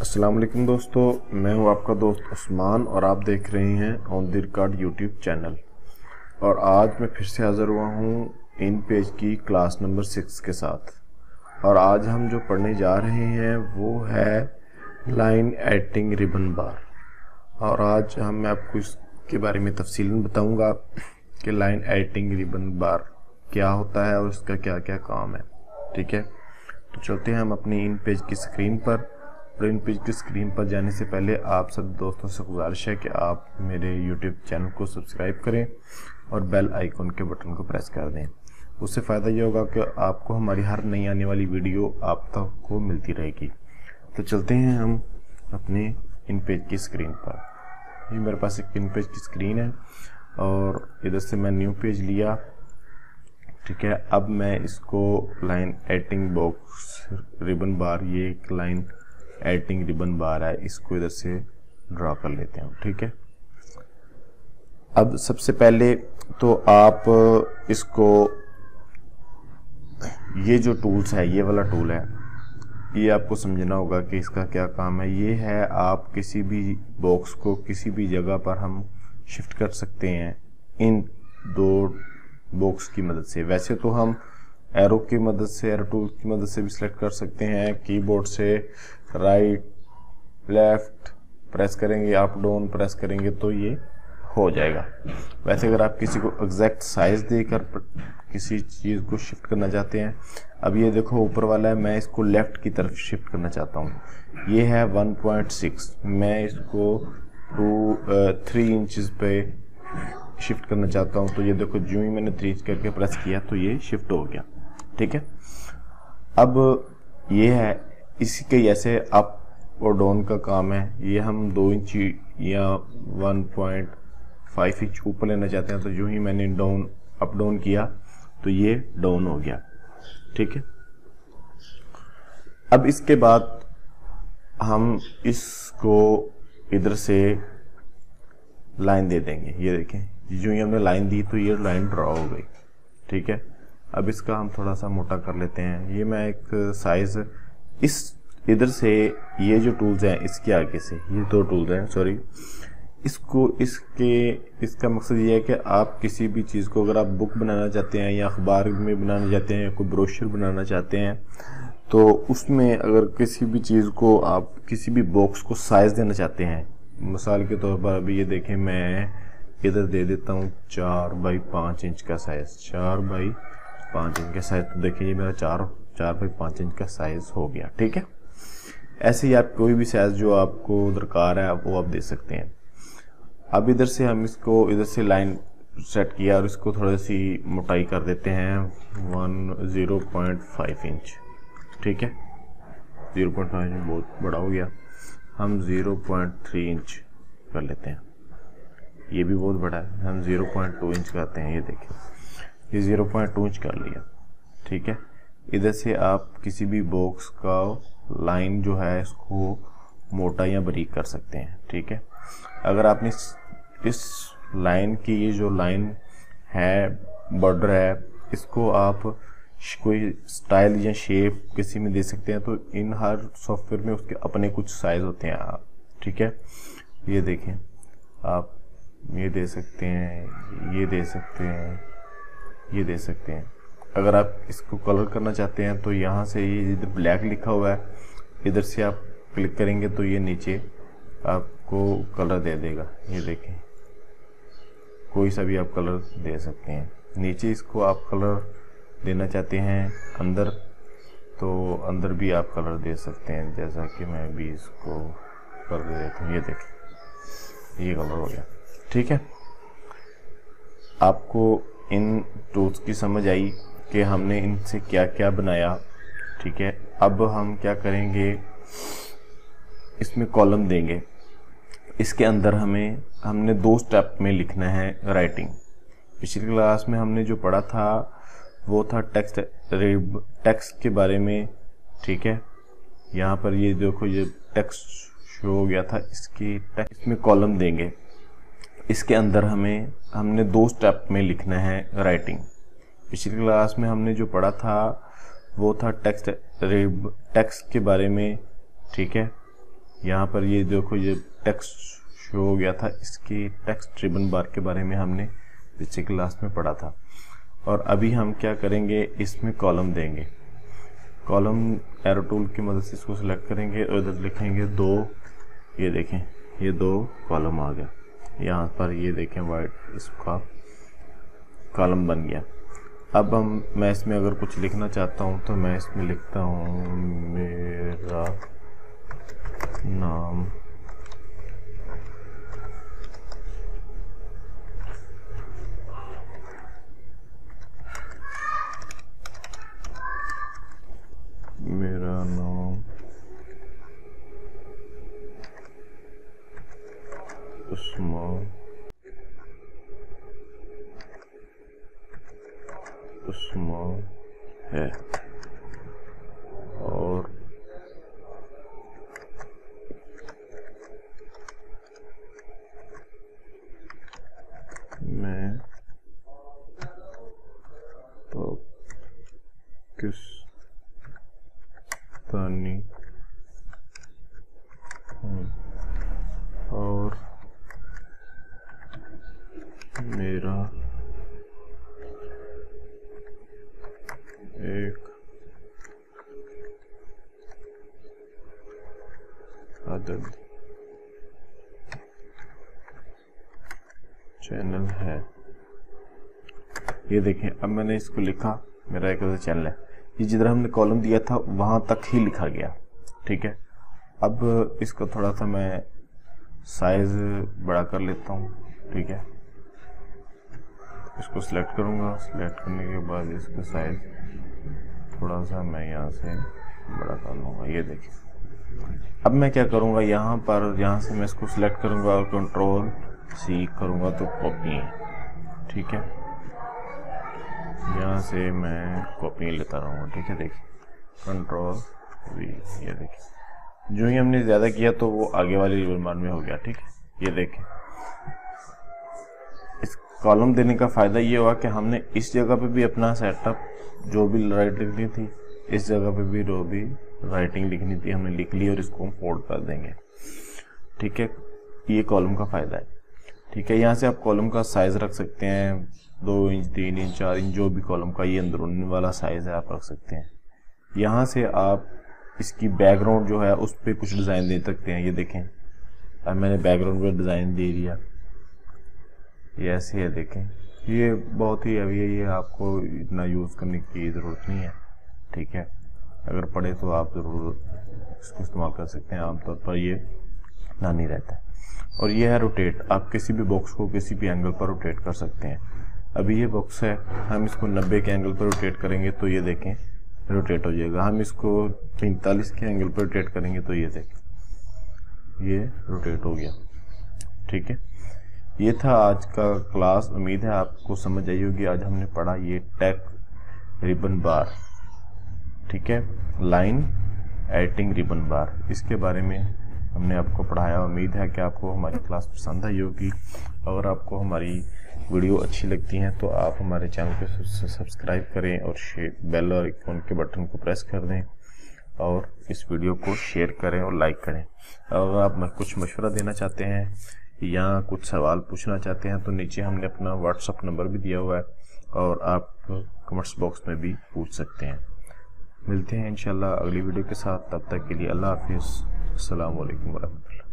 अस्सलाम वालेकुम दोस्तों, मैं हूं आपका दोस्त उस्मान और आप देख रहे हैं on the record YouTube channel. और आज मैं फिर से हाज़िर हुआ हूं इन पेज की क्लास नंबर 6 के साथ। और आज हम जो पढ़ने जा रहे हैं वो है लाइन एडिटिंग रिबन बार। और आज मैं आपको इसके बारे में तफसीलन बताऊंगा कि लाइन एडिटिंग रिबन बार क्या होता है और इसका क्या क्या काम है। ठीक है, तो चलते हैं हम अपनी इन पेज की स्क्रीन पर। और इन पेज की स्क्रीन पर जाने से पहले आप सब दोस्तों से गुजारिश है कि आप मेरे YouTube चैनल को सब्सक्राइब करें और बेल आइकन के बटन को प्रेस कर दें। उससे फ़ायदा ये होगा कि आपको हमारी हर नई आने वाली वीडियो आप तक को मिलती रहेगी। तो चलते हैं हम अपने इन पेज की स्क्रीन पर। ये मेरे पास एक इन पेज की स्क्रीन है और इधर से मैं न्यू पेज लिया। ठीक है, अब मैं इसको लाइन एडिटिंग बॉक्स रिबन बार, ये एक लाइन एडिटिंग रिबन बार है, इसको इधर से ड्रा कर लेते हैं। ठीक है, अब सबसे पहले तो आप इसको, ये जो टूल्स है, ये वाला टूल है, ये आपको समझना होगा कि इसका क्या काम है। ये है, आप किसी भी बॉक्स को किसी भी जगह पर हम शिफ्ट कर सकते हैं इन दो बॉक्स की मदद से। वैसे तो हम एरो की मदद से, एरो टूल की मदद से भी सिलेक्ट कर सकते हैं। कीबोर्ड से राइट लेफ्ट प्रेस करेंगे, अप डाउन प्रेस करेंगे तो ये हो जाएगा। वैसे अगर आप किसी को एग्जैक्ट साइज देकर किसी चीज़ को शिफ्ट करना चाहते हैं, अब ये देखो ऊपर वाला है, मैं इसको लेफ्ट की तरफ शिफ्ट करना चाहता हूँ। ये है 1.6, मैं इसको 3 इंचज़ पे शिफ्ट करना चाहता हूँ। तो ये देखो, जो ही मैंने 3 इंच करके प्रेस किया तो ये शिफ्ट हो गया। ठीक है, अब ये है, इसी के जैसे अप और डाउन का काम है। ये हम 2 इंच या 1.5 इंच ऊपर लेना चाहते हैं, तो जो ही मैंने डाउन अप डाउन किया तो ये डाउन हो गया। ठीक है, अब इसके बाद हम इसको इधर से लाइन दे देंगे। ये देखें, जो ही हमने लाइन दी तो ये लाइन ड्रॉ हो गई। ठीक है, अब इसका हम थोड़ा सा मोटा कर लेते हैं। ये मैं एक साइज इस इधर से, ये जो टूल्स हैं इसके आगे से, ये 2 टूल्स हैं, सॉरी, इसका मकसद ये है कि आप किसी भी चीज़ को, अगर आप बुक बनाना चाहते हैं या अखबार में बनाना चाहते हैं या कोई ब्रोशर बनाना चाहते हैं, तो उसमें अगर किसी भी चीज़ को आप किसी भी बॉक्स को साइज़ देना चाहते हैं, मिसाल के तौर पर अभी ये देखें, मैं इधर दे देता हूँ 4 बाई 5 इंच का साइज़, 4 बाई 5 इंच का साइज़। तो देखिए ये मेरा 4 बाई 5 इंच का साइज़ हो गया। ठीक है, ऐसे ही आप कोई भी साइज़ जो आपको दरकार है वो आप दे सकते हैं। अब इधर से हम इसको इधर से लाइन सेट किया और इसको थोड़ी सी मोटाई कर देते हैं 0.5 इंच। ठीक है, 0.5 इंच बहुत बड़ा हो गया, हम 0.3 इंच कर लेते हैं। ये भी बहुत बड़ा है, हम 0.2 इंच करते हैं। ये देखिए, ये 0.2 इंच कर लिया। ठीक है, इधर से आप किसी भी बॉक्स का लाइन जो है इसको मोटा या बारीक कर सकते हैं। ठीक है, अगर आपने इस लाइन की, ये जो लाइन है, बॉर्डर है, इसको आप कोई स्टाइल या शेप किसी में दे सकते हैं। तो इन हर सॉफ्टवेयर में उसके अपने कुछ साइज होते हैं। ठीक है, ये देखें, आप ये दे सकते हैं, ये दे सकते हैं, ये दे सकते हैं। अगर आप इसको कलर करना चाहते हैं तो यहाँ से, ये इधर ब्लैक लिखा हुआ है, इधर से आप क्लिक करेंगे तो ये नीचे आपको कलर दे देगा। ये देखें, कोई सा भी आप कलर दे सकते हैं। नीचे इसको आप कलर देना चाहते हैं अंदर, तो अंदर भी आप कलर दे सकते हैं। जैसा कि मैं भी इसको कर देता हूँ, ये देखें, ये कलर हो गया। ठीक है, आपको इन टूल्स की समझ आई कि हमने इनसे क्या क्या बनाया। ठीक है, अब हम क्या करेंगे, इसमें कॉलम देंगे। इसके अंदर हमने 2 स्टेप में लिखना है राइटिंग। पिछली क्लास में हमने जो पढ़ा था वो था टेक्स्ट के बारे में। ठीक है, यहाँ पर ये देखो, ये टेक्स्ट शो हो गया था, इसकी टेक्स्ट में कॉलम देंगे। इसके अंदर हमने 2 स्टेप में लिखना है राइटिंग। पिछली क्लास में हमने जो पढ़ा था वो था टेक्स्ट के बारे में। ठीक है, यहाँ पर ये देखो ये टेक्स्ट शो हो गया था, इसके टेक्स्ट रिबन बार के बारे में हमने पिछले क्लास में पढ़ा था। और अभी हम क्या करेंगे, इसमें कॉलम देंगे। कॉलम एरो टूल की मदद से इसको सिलेक्ट करेंगे और इधर लिखेंगे 2, ये देखें ये 2 कॉलम आ गया यहाँ पर, ये देखें वाइट इसका कॉलम बन गया। अब मैं इसमें अगर कुछ लिखना चाहता हूँ तो मैं इसमें लिखता हूँ मेरा नाम उस्मान है और मैं पाकिस्तानी हूँ और मेरा एक अदद चैनल है। ये देखें अब मैंने इसको लिखा, मेरा एक अदद चैनल है। ये जिधर हमने कॉलम दिया था वहां तक ही लिखा गया, ठीक है। अब इसको थोड़ा सा मैं साइज बड़ा कर लेता हूँ, ठीक है। इसको सिलेक्ट करूँगा, सिलेक्ट करने के बाद इसका साइज थोड़ा सा मैं यहाँ से बड़ा कर लूँगा। ये देखिए अब मैं क्या करूँगा, यहाँ पर यहाँ से मैं इसको सिलेक्ट करूँगा और कंट्रोल सी करूँगा तो कॉपी, ठीक है। यहाँ से मैं कॉपी लेता रहूँगा, ठीक है। देखिए कंट्रोल वी, ये देखिए जो ही हमने ज़्यादा किया तो वो आगे वाले रिबन बार में हो गया, ठीक है। ये देखें इस कॉलम देने का फ़ायदा ये हुआ कि हमने इस जगह पे भी अपना सेटअप जो भी राइट लिखनी थी, इस जगह पे भी जो भी राइटिंग लिखनी थी हमने लिख ली और इसको हम फोल्ड कर देंगे, ठीक है। ये कॉलम का फ़ायदा है, ठीक है। यहाँ से आप कॉलम का साइज़ रख सकते हैं, 2 इंच 3 इंच 4 इंच जो भी कॉलम का ये अंदरूनी वाला साइज़ है आप रख सकते हैं। यहाँ से आप इसकी बैकग्राउंड जो है उस पर कुछ डिज़ाइन दे सकते हैं। ये देखें अब मैंने बैकग्राउंड पर डिज़ाइन दे दिया, ये ऐसे है। देखें ये बहुत ही अभी ये आपको इतना यूज़ करने की ज़रूरत नहीं है, ठीक है। अगर पढ़े तो आप ज़रूर इसको इस्तेमाल कर सकते हैं, आमतौर पर ये इतना नहीं रहता है। और ये है रोटेट, आप किसी भी बॉक्स को किसी भी एंगल पर रोटेट कर सकते हैं। अभी ये बॉक्स है, हम इसको 90 के एंगल पर रोटेट करेंगे तो ये देखें रोटेट हो जाएगा। हम इसको 45 के एंगल पर रोटेट करेंगे तो ये देखें ये रोटेट हो गया, ठीक है। ये था आज का क्लास, उम्मीद है आपको समझ आई होगी। आज हमने पढ़ा ये टेक रिबन बार, ठीक है, लाइन एडिटिंग रिबन बार, इसके बारे में हमने आपको पढ़ाया। उम्मीद है कि आपको हमारी क्लास पसंद आई होगी। अगर आपको हमारी वीडियो अच्छी लगती हैं तो आप हमारे चैनल को सब्सक्राइब करें और बेल और आइकन के बटन को प्रेस कर दें और इस वीडियो को शेयर करें और लाइक करें। अगर आप कुछ मशवरा देना चाहते हैं या कुछ सवाल पूछना चाहते हैं तो नीचे हमने अपना व्हाट्सअप नंबर भी दिया हुआ है और आप कमेंट्स बॉक्स में भी पूछ सकते हैं। मिलते हैं इंशाल्लाह अगली वीडियो के साथ, तब तक के लिए अल्लाह हाफिज़, अस्सलाम वालेकुम वरहमतुल्लाह।